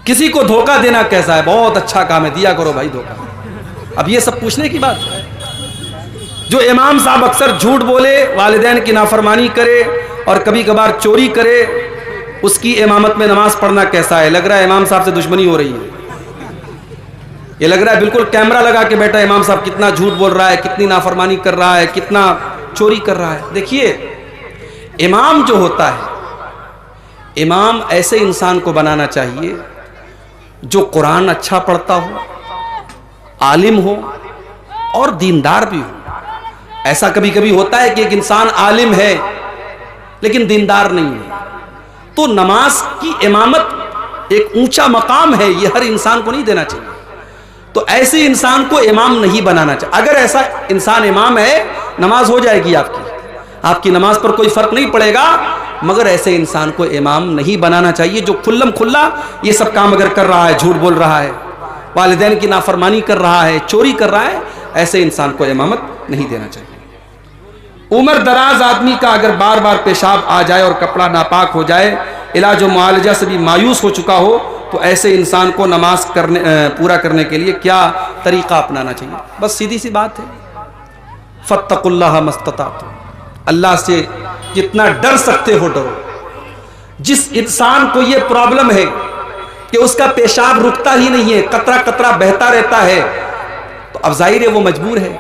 किसी को धोखा देना कैसा है? बहुत अच्छा काम है, दिया करो भाई धोखा। अब ये सब पूछने की बात है। जो इमाम साहब अक्सर झूठ बोले, वालिदैन की नाफरमानी करे और कभी कभार चोरी करे, उसकी इमामत में नमाज पढ़ना कैसा है? लग रहा है इमाम साहब से दुश्मनी हो रही है। ये लग रहा है बिल्कुल कैमरा लगा के बैठा इमाम साहब कितना झूठ बोल रहा है, कितनी नाफरमानी कर रहा है, कितना चोरी कर रहा है। देखिए, इमाम जो होता है, इमाम ऐसे इंसान को बनाना चाहिए जो कुरान अच्छा पढ़ता हो, आलिम हो और दीनदार भी हो। ऐसा कभी कभी होता है कि एक इंसान आलिम है लेकिन दीनदार नहीं है, तो नमाज की इमामत एक ऊंचा मकाम है, यह हर इंसान को नहीं देना चाहिए। तो ऐसे इंसान को इमाम नहीं बनाना चाहिए। अगर ऐसा इंसान इमाम है, नमाज हो जाएगी आपकी नमाज पर कोई फर्क नहीं पड़ेगा, मगर ऐसे इंसान को इमाम नहीं बनाना चाहिए जो खुल्लम खुल्ला ये सब काम अगर कर रहा है, झूठ बोल रहा है, वालिदैन की नाफरमानी कर रहा है, चोरी कर रहा है, ऐसे इंसान को इमामत नहीं देना चाहिए। उम्र दराज आदमी का अगर बार बार पेशाब आ जाए और कपड़ा नापाक हो जाए, इलाज और मुआलजा से भी मायूस हो चुका हो, तो ऐसे इंसान को नमाज पूरा करने के लिए क्या तरीका अपनाना चाहिए? बस सीधी सी बात है, फत्तकुल्लाह मस्ततातुम, अल्लाह से जितना डर सकते हो डरो। जिस इंसान को ये प्रॉब्लम है कि उसका पेशाब रुकता ही नहीं है, कतरा कतरा बहता रहता है, तो अब जाहिर है वो मजबूर है।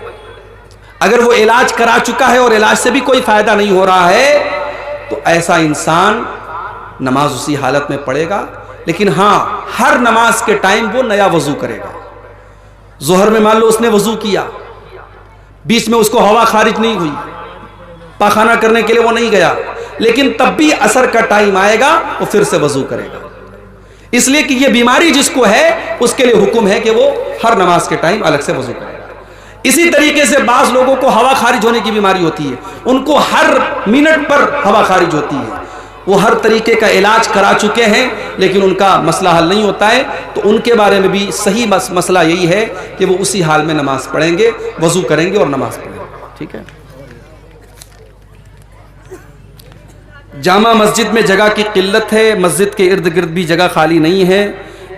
अगर वो इलाज करा चुका है और इलाज से भी कोई फायदा नहीं हो रहा है, तो ऐसा इंसान नमाज उसी हालत में पढ़ेगा। लेकिन हाँ, हर नमाज के टाइम वो नया वजू करेगा। जोहर में मान लो उसने वजू किया, बीच में उसको हवा खारिज नहीं हुई, पाखाना करने के लिए वो नहीं गया, लेकिन तब भी असर का टाइम आएगा वो फिर से वजू करेगा। इसलिए कि ये बीमारी जिसको है उसके लिए हुक्म है कि वो हर नमाज के टाइम अलग से वजू करेगा। इसी तरीके से बाज लोगों को हवा खारिज होने की बीमारी होती है, उनको हर मिनट पर हवा खारिज होती है, वो हर तरीके का इलाज करा चुके हैं लेकिन उनका मसला हल नहीं होता है। तो उनके बारे में भी सही मसला यही है कि वो उसी हाल में नमाज पढ़ेंगे, वजू करेंगे और नमाज पढ़ेंगे। ठीक है। जामा मस्जिद में जगह की किल्लत है, मस्जिद के इर्द गिर्द भी जगह खाली नहीं है,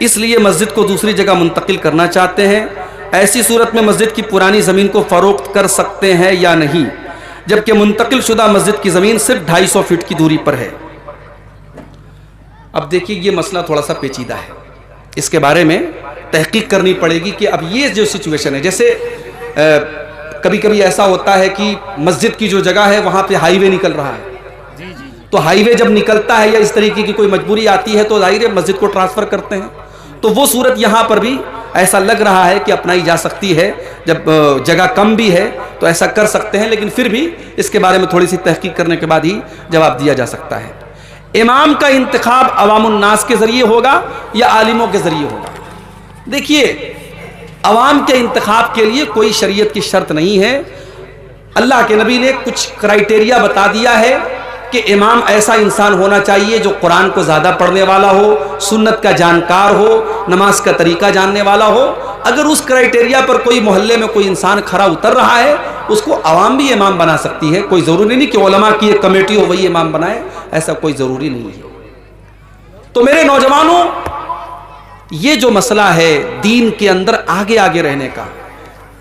इसलिए मस्जिद को दूसरी जगह मुंतकिल करना चाहते हैं। ऐसी सूरत में मस्जिद की पुरानी ज़मीन को फ़रोख्त कर सकते हैं या नहीं, जबकि मुंतकिल शुदा मस्जिद की ज़मीन सिर्फ 250 फीट की दूरी पर है। अब देखिए, ये मसला थोड़ा सा पेचीदा है, इसके बारे में तहकीक करनी पड़ेगी कि अब ये जो सिचुएशन है, जैसे कभी कभी ऐसा होता है कि मस्जिद की जो जगह है वहाँ पे हाईवे निकल रहा है, तो हाईवे जब निकलता है या इस तरीके की कोई मजबूरी आती है तो जाहिर है मस्जिद को ट्रांसफ़र करते हैं। तो वो सूरत यहाँ पर भी ऐसा लग रहा है कि अपनाई जा सकती है, जब जगह कम भी है तो ऐसा कर सकते हैं, लेकिन फिर भी इसके बारे में थोड़ी सी तहकीक करने के बाद ही जवाब दिया जा सकता है। इमाम का इंतखाब अवामुन्नास के ज़रिए होगा या आलिमों के ज़रिए होगा? देखिए, अवाम के इंतखाब के लिए कोई शरीयत की शर्त नहीं है। अल्लाह के नबी ने कुछ क्राइटेरिया बता दिया है कि इमाम ऐसा इंसान होना चाहिए जो कुरान को ज़्यादा पढ़ने वाला हो, सुन्नत का जानकार हो, नमाज का तरीका जानने वाला हो। अगर उस क्राइटेरिया पर कोई मोहल्ले में कोई इंसान खरा उतर रहा है, उसको अवाम भी इमाम बना सकती है। कोई ज़रूरी नहीं कि उलमा की एक कमेटी हो वही इमाम बनाए, ऐसा कोई ज़रूरी नहीं है। तो मेरे नौजवानों, ये जो मसला है दीन के अंदर आगे आगे रहने का,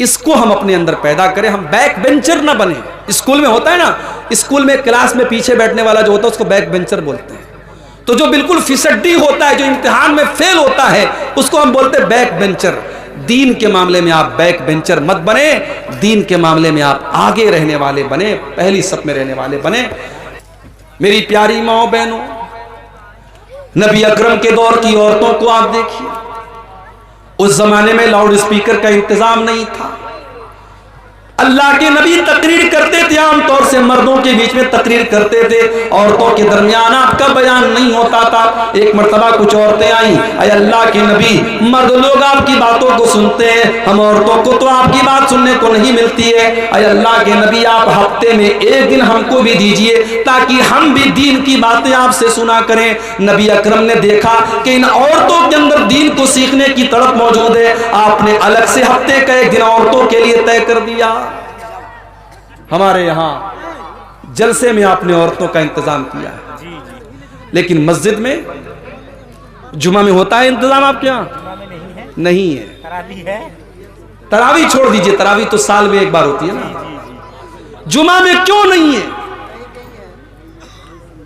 इसको हम अपने अंदर पैदा करें। हम बैक बेंचर ना बने। स्कूल में होता है ना, स्कूल में क्लास में पीछे बैठने वाला जो होता है उसको बैक बेंचर बोलते हैं। तो जो बिल्कुल फिसड्डी होता है, जो इम्तिहान में फेल होता है, उसको हम बोलते हैं बैक बेंचर। दीन के मामले में आप बैक बेंचर मत बने, दीन के मामले में आप आगे रहने वाले बने, पहली सफ में रहने वाले बने। मेरी प्यारी माओ बहनों, नबी अकरम के दौर की औरतों को आप देखिए, उस जमाने में लाउड स्पीकर का इंतजाम नहीं था। अल्लाह के नबी तकरीर करते थे, आमतौर से मर्दों के बीच में तकरीर करते थे, औरतों के दरमियान आपका बयान नहीं होता था। एक मर्तबा कुछ औरतें आई, अरे अल्लाह के नबी, मर्द लोग आपकी बातों को सुनते हैं, हम औरतों को तो आपकी बात सुनने को नहीं मिलती है। अरे अल्लाह के नबी, आप हफ्ते में एक दिन हमको भी दीजिए ताकि हम भी दीन की बातें आपसे सुना करें। नबी अकरम ने देखा कि इन औरतों के अंदर दीन को सीखने की तड़प मौजूद है, आपने अलग से हफ्ते का एक दिन औरतों के लिए तय कर दिया। हमारे यहां जलसे में आपने औरतों का इंतजाम किया है, लेकिन मस्जिद में जुमा में होता है इंतजाम आपके यहाँ? जुमा में नहीं है, नहीं है। तरावी है। तरावी छोड़ दीजिए, तरावी तो साल में एक बार होती है ना। जुमा में क्यों नहीं है?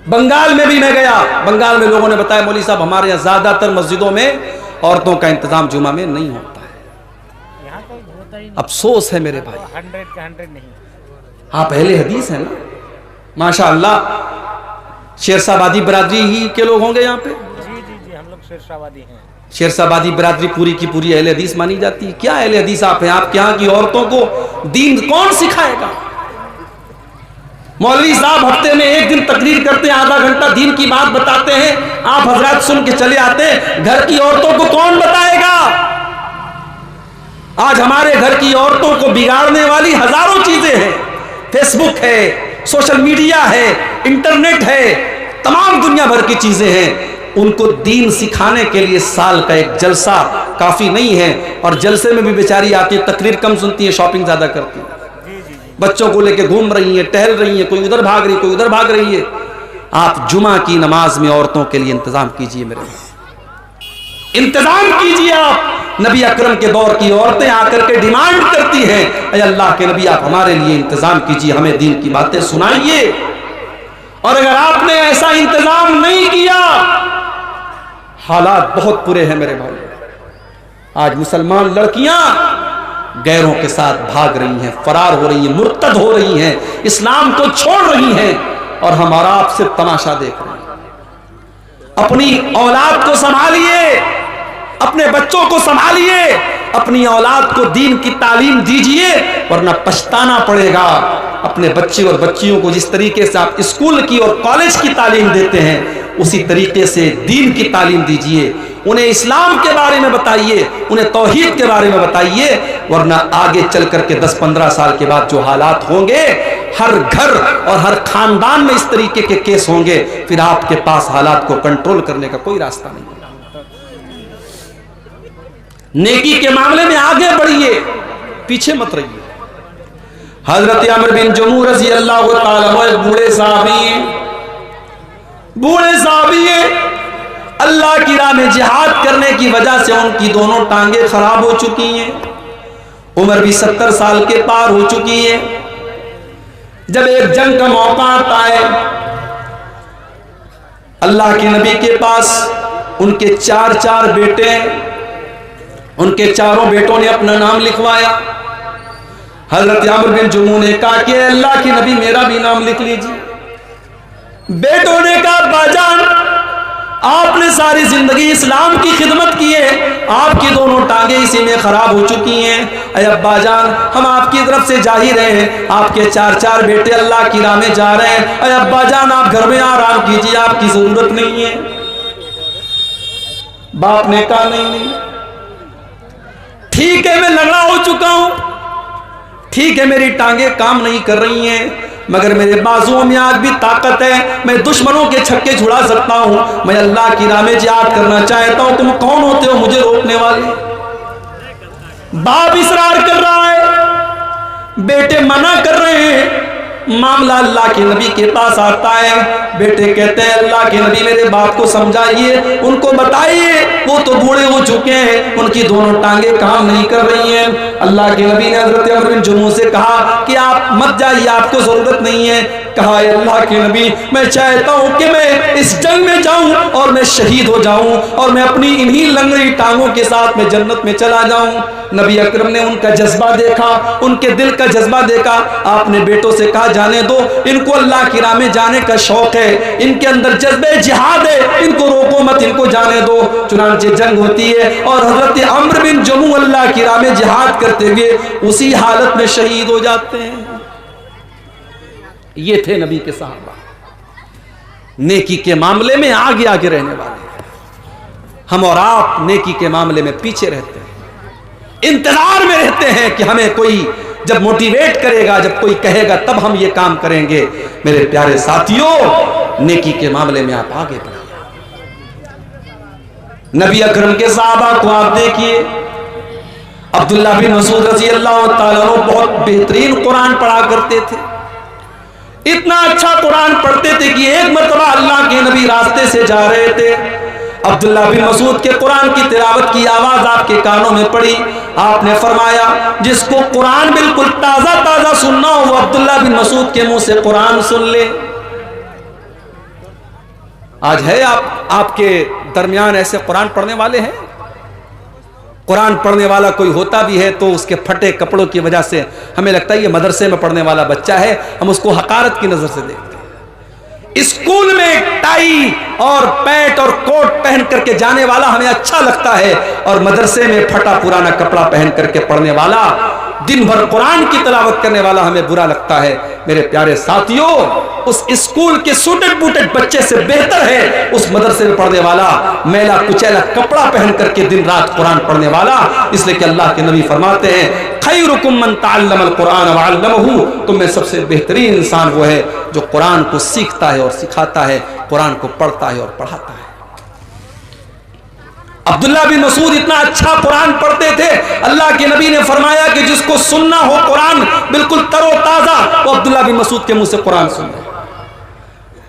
बंगाल में भी मैं गया, बंगाल में लोगों ने बताया मौलवी साहब हमारे यहाँ ज्यादातर मस्जिदों में औरतों का इंतजाम जुमा में नहीं होता है। यहाँ तो होता ही नहीं। अफसोस है मेरे भाई। 100 का 100 नहीं। आप अहले हदीस हैं ना, माशाअल्लाह। शेरशाबादी बरादरी ही के लोग होंगे यहाँ पे। जी जी जी, हम लोग शेरशाबादी हैं। शेरशाबादी बरादरी पूरी की पूरी अहले हदीस मानी जाती है। क्या अहले हदीस आप हैं? आपके यहाँ की औरतों को दीन कौन सिखाएगा? मौलवी साहब हफ्ते में एक दिन तकरीर करते हैं, आधा घंटा दीन की बात बताते हैं, आप हजरत सुन के चले आते हैं। घर की औरतों को कौन बताएगा? आज हमारे घर की औरतों को बिगाड़ने वाली हजारों चीजें हैं। फेसबुक है, सोशल मीडिया है, इंटरनेट है, तमाम दुनिया भर की चीजें हैं। उनको दीन सिखाने के लिए साल का एक जलसा काफी नहीं है, और जलसे में भी बेचारी आती है, तकरीर कम सुनती है, शॉपिंग ज्यादा करती है। बच्चों को लेके घूम रही है, टहल रही है, कोई उधर भाग रही है, कोई उधर भाग रही है। आप जुमा की नमाज में औरतों के लिए इंतजाम कीजिए, मेरे भाई इंतजाम कीजिए। आप नबी अकरम के दौर की औरतें आकर के डिमांड करती हैं, अरे अल्लाह के नबी आप हमारे लिए इंतजाम कीजिए, हमें दीन की बातें सुनाइए। और अगर आपने ऐसा इंतजाम नहीं किया, हालात बहुत बुरे हैं मेरे भाई। आज मुसलमान लड़कियां गैरों के साथ भाग रही हैं, फरार हो रही हैं, मुर्तद हो रही हैं, इस्लाम को छोड़ रही हैं, और हमारा आपसे तमाशा देख रहे हैं। अपनी औलाद को संभालिए, अपने बच्चों को संभालिए, अपनी औलाद को दीन की तालीम दीजिए, वरना पछताना पड़ेगा। अपने बच्चे और बच्चियों को जिस तरीके से आप स्कूल की और कॉलेज की तालीम देते हैं, उसी तरीके से दीन की तालीम दीजिए। उन्हें इस्लाम के बारे में बताइए, उन्हें तौहीद के बारे में बताइए, वरना आगे चल करके 10-15 साल के बाद जो हालात होंगे, हर घर और हर खानदान में इस तरीके के केस होंगे, फिर आपके पास हालात को कंट्रोल करने का कोई रास्ता नहीं। नेकी के मामले में आगे बढ़िए, पीछे मत रहिए। हजरत अमर बिन जमू रज़ी अल्लाह तआला अन्हु बूढ़े साहबी अल्लाह की राह में जिहाद करने की वजह से उनकी दोनों टांगे खराब हो चुकी हैं। उम्र भी 70 साल के पार हो चुकी है। जब एक जंग का मौका आता है, अल्लाह के नबी के पास उनके 4 बेटे हैं। उनके चारों बेटों ने अपना नाम लिखवाया। हजरत अमर बिन जमू ने कहा कि अल्लाह के नबी मेरा भी नाम लिख लीजिए। बेटों ने कहा बाजान आपने सारी जिंदगी इस्लाम की खिदमत की है, आपकी दोनों टांगे इसी में खराब हो चुकी हैं। अरे अब्बा जान हम आपकी तरफ से जा ही रहे हैं, आपके 4 बेटे अल्लाह की राह में जा रहे हैं। अरे अब्बा जान आप घर में आराम कीजिए, आपकी जरूरत नहीं है। बाप ने कहा नहीं, ठीक है मैं लंगड़ा हो चुका हूं, ठीक है मेरी टांगे काम नहीं कर रही हैं, मगर मेरे बाजुओं में आज भी ताकत है, मैं दुश्मनों के छक्के छुड़ा सकता हूं, मैं अल्लाह की राह में जिहाद करना चाहता हूं। तुम कौन होते हो मुझे रोकने वाले? बाप इसरार कर रहा है, बेटे मना कर रहे हैं। मामला अल्लाह के नबी के पास आता है। बेटे कहते हैं अल्लाह के नबी मेरे बाप को समझाइए, उनको बताइए, वो तो बूढ़े हो चुके हैं, उनकी दोनों टांगे काम नहीं कर रही हैं। अल्लाह के नबी ने हजरत अमर बिन जमू से कहा कि आप मत जाइए, आपको जरूरत नहीं है। कहा अल्लाह के नबी मैं चाहता हूं कि मैं इस जंग में जाऊं और मैं शहीद हो जाऊं और मैं अपनी इन्हीं लंगड़ी टांगों के साथ मैं जन्नत में चला जाऊं। नबी अकरम ने उनका जज्बा देखा, उनके दिल का जज्बा देखा। आपने बेटों से कहा जाने दो, इनको अल्लाह की राह में जाने का शौक है, इनके अंदर जज्बे जिहाद है, इनको रोको मत, इनको जाने दो। चुनांचे जंग होती है और हजरत अम्र बिन जमू अल्लाह की राह में जिहाद करते हुए उसी हालत में शहीद हो जाते हैं। ये थे नबी के सहाबा, नेकी के मामले में आगे आगे रहने वाले। हम और आप नेकी के मामले में पीछे रहते हैं, इंतजार में रहते हैं कि हमें कोई जब मोटिवेट करेगा, जब कोई कहेगा तब हम ये काम करेंगे। मेरे प्यारे साथियों, नेकी के मामले में आप आगे बढ़िए। नबी अकरम के सहाबा को आप देखिए। अब्दुल्लाह बिन मसूद रज़ी अल्लाह तआला अन्हु बहुत बेहतरीन कुरान पढ़ा करते थे, इतना अच्छा कुरान पढ़ते थे कि एक मरतबा अल्लाह के नबी रास्ते से जा रहे थे, अब्दुल्ला बिन मसूद के कुरान की तिलावत की आवाज आपके कानों में पड़ी, आपने फरमाया जिसको कुरान बिल्कुल ताजा ताजा सुनना हो वो अब्दुल्ला बिन मसूद के मुंह से कुरान सुन ले। आज है आपके दरमियान ऐसे कुरान पढ़ने वाले हैं? कुरान पढ़ने वाला कोई होता भी है तो उसके फटे कपड़ों की वजह से हमें लगता है ये मदरसे में पढ़ने वाला बच्चा है, हम उसको हकारत की नजर से देखते हैं। स्कूल में टाई और पैंट और कोट पहन करके जाने वाला हमें अच्छा लगता है, और मदरसे में फटा पुराना कपड़ा पहन करके पढ़ने वाला, दिन भर कुरान की तिलावत करने वाला हमें बुरा लगता है। मेरे प्यारे साथियों, उस स्कूल के सूटेड बूटेड बच्चे से बेहतर है उस मदरसे में पढ़ने वाला मैला कुचैला कपड़ा पहन करके दिन रात कुरान पढ़ने वाला। इसलिए कि अल्लाह के नबी फरमाते हैं खैरुकुम मन तअल्लमल कुरान व अल्लमहु, तुम में सबसे बेहतरीन इंसान वो है जो कुरान को सीखता है और सिखाता है, कुरान को पढ़ता है और पढ़ाता है। अब्दुल्ला बिन मसूद इतना अच्छा कुरान पढ़ते थे, अल्लाह के नबी ने फरमाया कि जिसको सुनना हो कुरान बिल्कुल तरोताजा, वो अब्दुल्ला बिन मसूद के मुंह से कुरान सुने।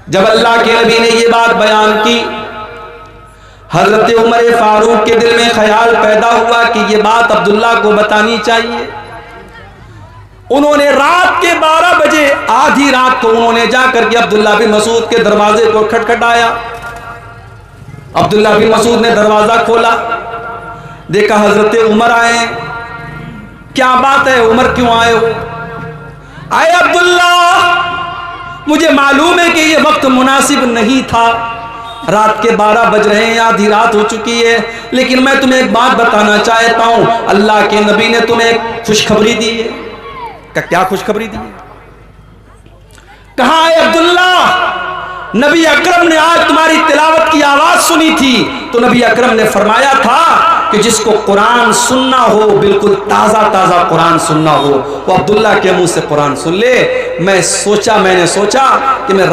जब अल्लाह के नबी ने ये बात बयान की, हजरत उमर फारूक के दिल में ख्याल पैदा हुआ कि ये बात अब्दुल्ला को बतानी चाहिए। उन्होंने रात के 12 बजे, आधी रात को उन्होंने जाकर के अब्दुल्ला बिन मसूद के दरवाजे को खटखटाया। अब्दुल्ला बिन मसूद ने दरवाजा खोला, देखा हजरत उमर आए। क्या बात है, उमर क्यों आए हो? आए अब्दुल्ला, मुझे मालूम है कि ये वक्त मुनासिब नहीं था, रात के 12 बज रहे हैं, आधी रात हो चुकी है, लेकिन मैं तुम्हें एक बात बताना चाहता हूं, अल्लाह के नबी ने तुम्हें एक खुशखबरी दी है। क्या खुशखबरी दी है? कहा है अब्दुल्ला, नबी अकरम ने आज तुम्हारी तिलावत की आवाज सुनी थी, तो नबी अकरम ने फरमाया था कि जिसको कुरान सुनना हो, बिल्कुल ताजा ताजा कुरान सुनना हो, वो अब्दुल्ला के मुंह से कुरान सुन ले। मैंने सोचा कि मैं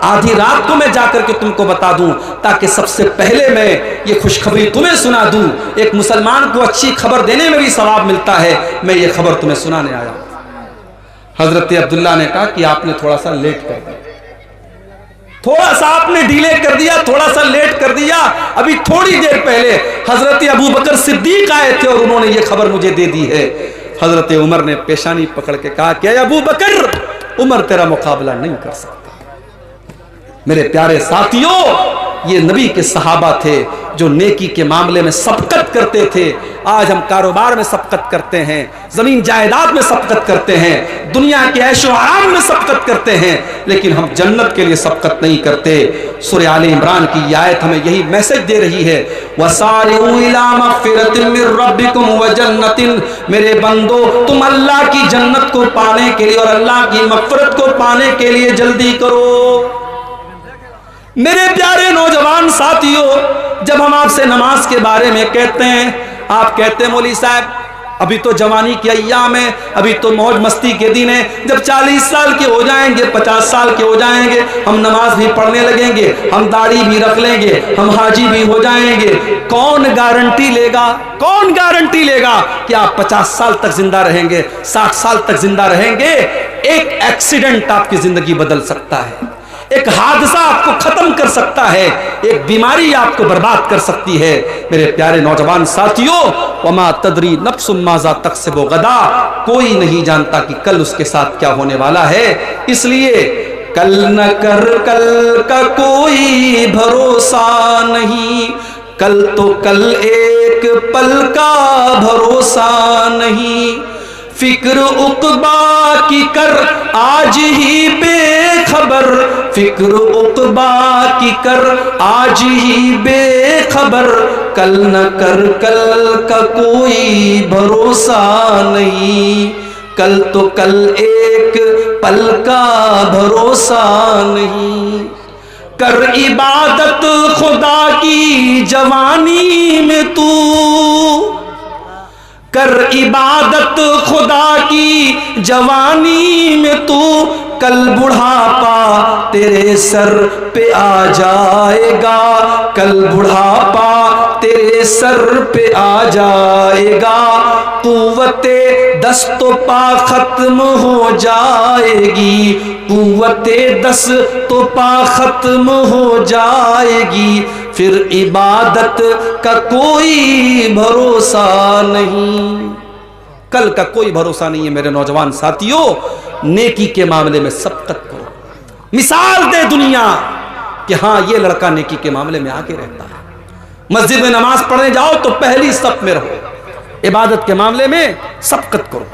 आधी रात को मैं जाकर के तुमको बता दूं, ताकि सबसे पहले मैं ये खुशखबरी तुम्हें सुना दूं। एक मुसलमान को अच्छी खबर देने में भी सवाब मिलता है, मैं ये खबर तुम्हें सुनाने आया। हजरत अब्दुल्ला ने कहा कि आपने थोड़ा सा लेट कर दिया, थोड़ा सा आपने डिले कर दिया, थोड़ा सा लेट कर दिया। अभी थोड़ी देर पहले हजरत अबू बकर सिद्दीक आए थे और उन्होंने ये खबर मुझे दे दी है। हजरत उमर ने पेशानी पकड़ के कहा कि अबू बकर, उमर तेरा मुकाबला नहीं कर सकता। मेरे प्यारे साथियों, ये नबी के सहाबा थे जो नेकी के मामले में सबकत करते थे। आज हम कारोबार में सबकत करते हैं, जमीन जायदाद में सबकत करते हैं, दुनिया के ऐशो आराम में सबकत करते हैं, लेकिन हम जन्नत के लिए सबकत नहीं करते। सूरह आले इमरान की आयत हमें यही मैसेज दे रही है, वसारिउ इला मगफिरतिन मिर रब्बिकुम व जन्नतिन, मेरे बंदो तुम अल्लाह की जन्नत को पाने के लिए और अल्लाह की मगफिरत को पाने के लिए जल्दी करो। मेरे प्यारे नौजवान साथियों, जब हम आपसे नमाज के बारे में कहते हैं, आप कहते हैं मौलवी साहब अभी तो जवानी के अय्याम है, अभी तो मौज मस्ती के दिन है, जब 40 साल के हो जाएंगे, 50 साल के हो जाएंगे, हम नमाज भी पढ़ने लगेंगे, हम दाढ़ी भी रख लेंगे, हम हाजी भी हो जाएंगे। कौन गारंटी लेगा, कौन गारंटी लेगा कि आप 50 साल तक जिंदा रहेंगे, 60 साल तक जिंदा रहेंगे? एक एक्सीडेंट आपकी जिंदगी बदल सकता है, एक हादसा आपको खत्म कर सकता है, एक बीमारी आपको बर्बाद कर सकती है। मेरे प्यारे नौजवान साथियों, वमा तदरी नफ्सुम माज़ा तक्सिबु गदा, कोई नहीं जानता कि कल उसके साथ क्या होने वाला है। इसलिए कल न कर, कल का कोई भरोसा नहीं, कल तो कल एक पल का भरोसा नहीं, फिक्र उक़बा की कर आज ही बेखबर, फिक्र उक़बा की कर आज ही बेखबर, कल न कर, कल का कोई भरोसा नहीं, कल तो कल एक पल का भरोसा नहीं। कर इबादत खुदा की जवानी में तू, कर इबादत खुदा की जवानी में तू, कल बुढ़ापा तेरे सर पे आ जाएगा, कल बुढ़ापा तेरे सर पे आ जाएगा, कुव्वते दस्तो पा खत्म हो जाएगी, कुव्वते दस तो पा खत्म हो जाएगी, फिर इबादत का कोई भरोसा नहीं। कल का कोई भरोसा नहीं है मेरे नौजवान साथियों। नेकी के मामले में सबकत करो, मिसाल दे दुनिया कि हाँ ये लड़का नेकी के मामले में आगे रहता है। मस्जिद में नमाज पढ़ने जाओ तो पहली सफ में रहो, इबादत के मामले में सबकत करो।